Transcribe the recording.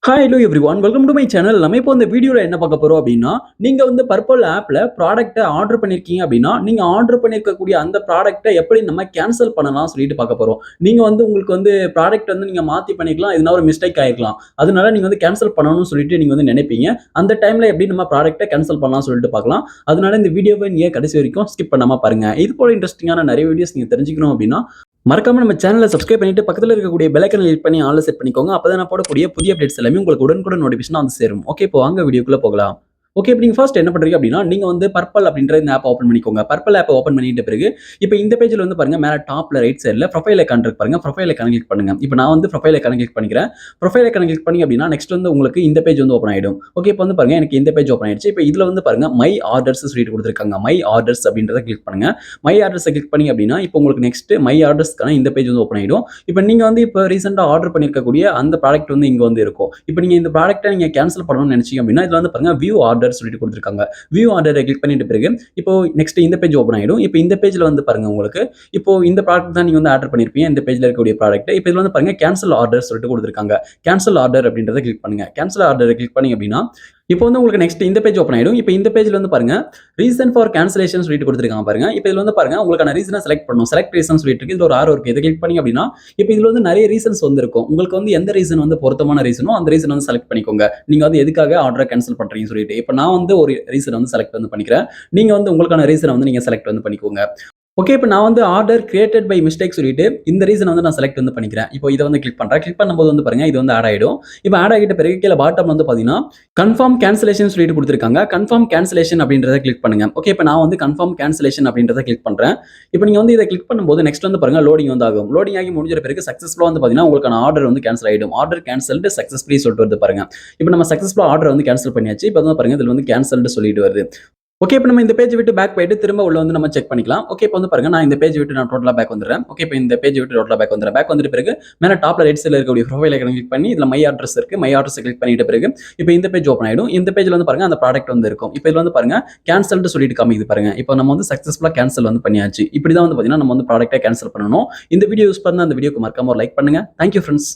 Hi hello everyone welcome to my channel. நம்ம இப்போ இந்த வீடியோவில் என்ன பார்க்க போறோம் அப்படின்னா, நீங்க வந்து பர்பிள் ஆப்ல ப்ராடக்ட்டை ஆர்டர் பண்ணியிருக்கீங்க அப்படின்னா, நீங்க ஆர்டர் பண்ணியிருக்கக்கூடிய அந்த ப்ராடக்ட்டை எப்படி நம்ம கேன்சல் பண்ணலாம் சொல்லிட்டு பார்க்க போறோம். நீங்க வந்து உங்களுக்கு வந்து ப்ராடக்ட் வந்து நீங்க மாத்தி பண்ணிக்கலாம். எதுனா ஒரு மிஸ்டேக் ஆயிருக்கலாம். அதனால நீங்க வந்து கேன்சல் பண்ணணும்னு சொல்லிட்டு நீங்க வந்து நினைப்பீங்க. அந்த டைம்ல எப்படி நம்ம ப்ராடக்ட்டை கேன்சல் பண்ணலாம் சொல்லிட்டு பார்க்கலாம். அதனால இந்த வீடியோவை நீங்க கடைசி வரைக்கும் ஸ்கிப் பண்ணாம பாருங்க. இது போல இன்ட்ரெஸ்டிங்கான நிறைய வீடியோஸ் நீங்க தெரிஞ்சுக்கணும் அப்படின்னா மறக்காம நம்ம சேனலை சப்ஸ்கிரைப் பண்ணிட்டு பக்கத்துல இருக்கக்கூடிய பெல் ஐகானை கிளிக் பண்ணி ஆல்ல செட் பண்ணிக்கோங்க. அப்பதான் நான் போடக்கூடிய புதிய அப்டேட்ஸ் எல்லாமே உங்களுக்கு உடனுக்குடன் நோட்டிஃபிகேஷனா வந்து சேரும். ஓகே, இப்போ வாங்க வீடியோக்குள்ள போகலாம். ஓகே, இப்போ நீங்க ஃபர்ஸ்ட் என்ன பண்றீங்க அப்படின்னா, நீங்க வந்து பர்பிள் அப்படின்ற இந்த ஆப் ஓப்பன் பண்ணிக்கோங்க. பர்பிள் ஆப் ஓப்பன் பண்ணிட்ட பிறகு, இப்போ இந்த பேஜ்ல வந்து பாருங்க, மேல டாப்ல ரைட் சைடுல ப்ரொஃபைல் ஐகான் இருக்கு பாருங்க. ப்ரொஃபைல் ஐகானை கிளிக் பண்ணுங்க. இப்போ நான் வந்து ப்ரொஃபைல் ஐகானை கிளிக் பண்ணிக்கிறேன். ப்ரொஃபைல் ஐகானை கிளிக் பண்ணி அப்படின்னா நெக்ஸ்ட் வந்து உங்களுக்கு இந்த பேஜ் வந்து ஓப்பன் ஆயிடும். ஓகே, இப்போ வந்து பாருங்க, எனக்கு இந்த பேஜ் ஓப்பன் ஆயிடுச்சு. இப்போ இதுல வந்து பாருங்க, மை ஆர்டர்ஸ் சொல்லிட்டு கொடுத்துருக்காங்க. மை ஆர்டர்ஸ் அப்படின்றத கிளிக் பண்ணுங்க. மை ஆர்டர்ஸை கிளிக் பண்ணி அப்படின்னா இப்போ உங்களுக்கு நெக்ஸ்ட் மை ஆர்டர்ஸ்க்கான இந்த பேஜ் வந்து ஓப்பன் ஆயிடும். இப்போ நீங்க வந்து இப்போ ரீசெண்டா ஆர்டர் பண்ணிருக்கக்கூடிய அந்த ப்ராடக்ட் வந்து இங்க வந்து இருக்கும். இப்போ நீங்க இந்த ப்ராடக்ட்டை நீங்க கேன்சல் பண்ணணும்னு நினைச்சீங்க அப்படின்னா இதுல வந்து பாருங்க வியூ ஆர்டர் சொல்லிட்டு கொடுத்துருக்காங்க. வியூ ஆர்டரை கிளிக் பண்ணிட்ட பிறகு இப்போ நெக்ஸ்ட் இந்த பேஜ் ஓப்பன் ஆயிடும். இப்போ இந்த பேஜ்ல வந்து பாருங்க, உங்களுக்கு இப்போ இந்த ப்ராடக்ட் தான் நீங்க வந்து ஆர்டர் பண்ணிருப்பீங்க. இந்த பேஜ்ல இருக்கக்கூடிய ப்ராடக்ட் இப்போ இதுல வந்து பாருங்க கேன்சல் ஆர்டர் சொல்லிட்டு கொடுத்துருக்காங்க. கேன்சல் ஆர்டர் அப்படின்றத கிளிக் பண்ணுங்க. கேன்சல் ஆர்டரை கிளிக் பண்ணி அப்படின்னா இப்போ வந்து உங்களுக்கு நெக்ஸ்ட் இந்த பேஜ் ஓப்பன் ஆயிடும். இப்போ இந்த பேஜ்ல வந்து பாருங்க, ரீசன் ஃபார் கேன்சலேஷன் சொல்லிட்டு கொடுத்துருக்காங்க பாருங்க. இப்போ இதுல வந்து பாருங்க, உங்களுக்கான ரீசனை செலக்ட் பண்ணணும். செலக்ட் ரீசன் சொல்லிட்டு இருக்கு. இதுல ஒரு ஆரோ இருக்கு. இதை கிளிக் பண்ணி அப்படின்னா இப்போ இதுல வந்து நிறைய ரீசன்ஸ் வந்து இருக்கும். உங்களுக்கு வந்து எந்த ரீசன் வந்து பொருத்தமான ரீசனோ அந்த ரீசன் வந்து செலக்ட் பண்ணிக்கோங்க. நீங்க வந்து எதுக்காக ஆர்டரை கேன்சல் பண்றீங்கன்னு சொல்லிட்டு. இப்போ நான் வந்து ஒரு ரீசன் வந்து செலக்ட் வந்து பண்ணிக்கிறேன். நீங்க வந்து உங்களுக்கான ரீசனை வந்து நீங்க செலக்ட் வந்து பண்ணிக்கோங்க. ஓகே, இப்போ நான் வந்து ஆர்டர் கிரியேட்டட் பை மிஸ்டேக் சொல்லிட்டு இந்த ரீசன் வந்து நான் செலக்ட் வந்து பண்ணிக்கிறேன். இப்போ இதை வந்து கிளிக் பண்றேன். கிளிக் பண்ணும்போது வந்து பாருங்க, இது வந்து ஆட் ஆயிடும். இப்போ ஆட் ஆகிட்ட பிறகு கீழே பாட்டம் வந்து பாத்தீங்கன்னா கன்ஃபார்ம் கேன்சலேஷன் சொல்லிட்டு கொடுத்துருக்காங்க. கன்ஃபார்ம் கேன்சலேஷன் அப்படின்றத கிளிக் பண்ணுங்க. ஓகே, இப்போ நான் வந்து கன்ஃபார்ம் கேன்சலேஷன் அப்படின்றத கிளிக் பண்றேன். இப்போ நீங்க வந்து இதை கிளிக் பண்ணும்போது நெக்ஸ்ட் வந்து பாருங்க லோடிங் வந்து ஆகும். லோடிங் ஆகி முடிஞ்ச பிறகு சக்சஸ்ஃபுல்லா வந்து பாத்தீங்கன்னா உங்களுக்கான ஆர்டர் வந்து கேன்சல் ஆயிடும். ஆர்டர் கேன்சல்டு சக்சஸ்ஃபுல்லி சொல்லிட்டு வருது பாருங்க. இப்போ நம்ம சக்சஸ்ஃபுல்லா ஆர்டர் வந்து கேன்சல் பண்ணியாச்சு. இப்போ வந்து பாருங்க, இதுல வந்து கேன்சல்டு சொல்லிட்டு வருது. ஓகே, இப்போ நம்ம இந்த பேஜ் விட்டு பேக் போயிட்டு திரும்ப உள்ள வந்து நம்ம செக் பண்ணிக்கலாம். ஓகே, இப்போ வந்து பாருங்க, நான் இந்த பேஜ் விட்டு நான் டோட்டலா பேக் வந்துடுறேன். ஓகே, இப்போ இந்த பேஜ் விட்டு டோட்டலா பேக் வந்துடுறேன். பேக் வந்துட்ட பிறகு மேல டாப்ல ரைட் சைடுல இருக்கக்கூடிய ப்ரொஃபைல் ஐகானை கிளிக் பண்ணி இதுல மை அட்ரஸ் இருக்கு. மை அட்ரஸ் கிளிக் பண்ணிட்ட பிறகு இப்போ இந்த பேஜ் ஓப்பன் ஆயிடும். இந்த பேஜ்ல வந்து பாருங்க, அந்த ப்ராடக்ட் வந்து இருக்கும். இப்போ இதுல வந்து பாருங்க கேன்சல்டு சொல்லிட்டு காமிக்குது பாருங்க. இப்போ நம்ம வந்து சக்சஸ்ஃபுல்லா கேன்சல் வந்து பண்ணியாச்சு. இப்படி தான் வந்து பாத்தீங்கன்னா நம்ம வந்து ப்ராடக்ட்டை கேன்சல் பண்ணணும். இந்த வீடியோ யூஸ் பண்ண அந்த வீடியோக்கு மறக்காம ஒரு லைக் பண்ணுங்க. Thank you friends.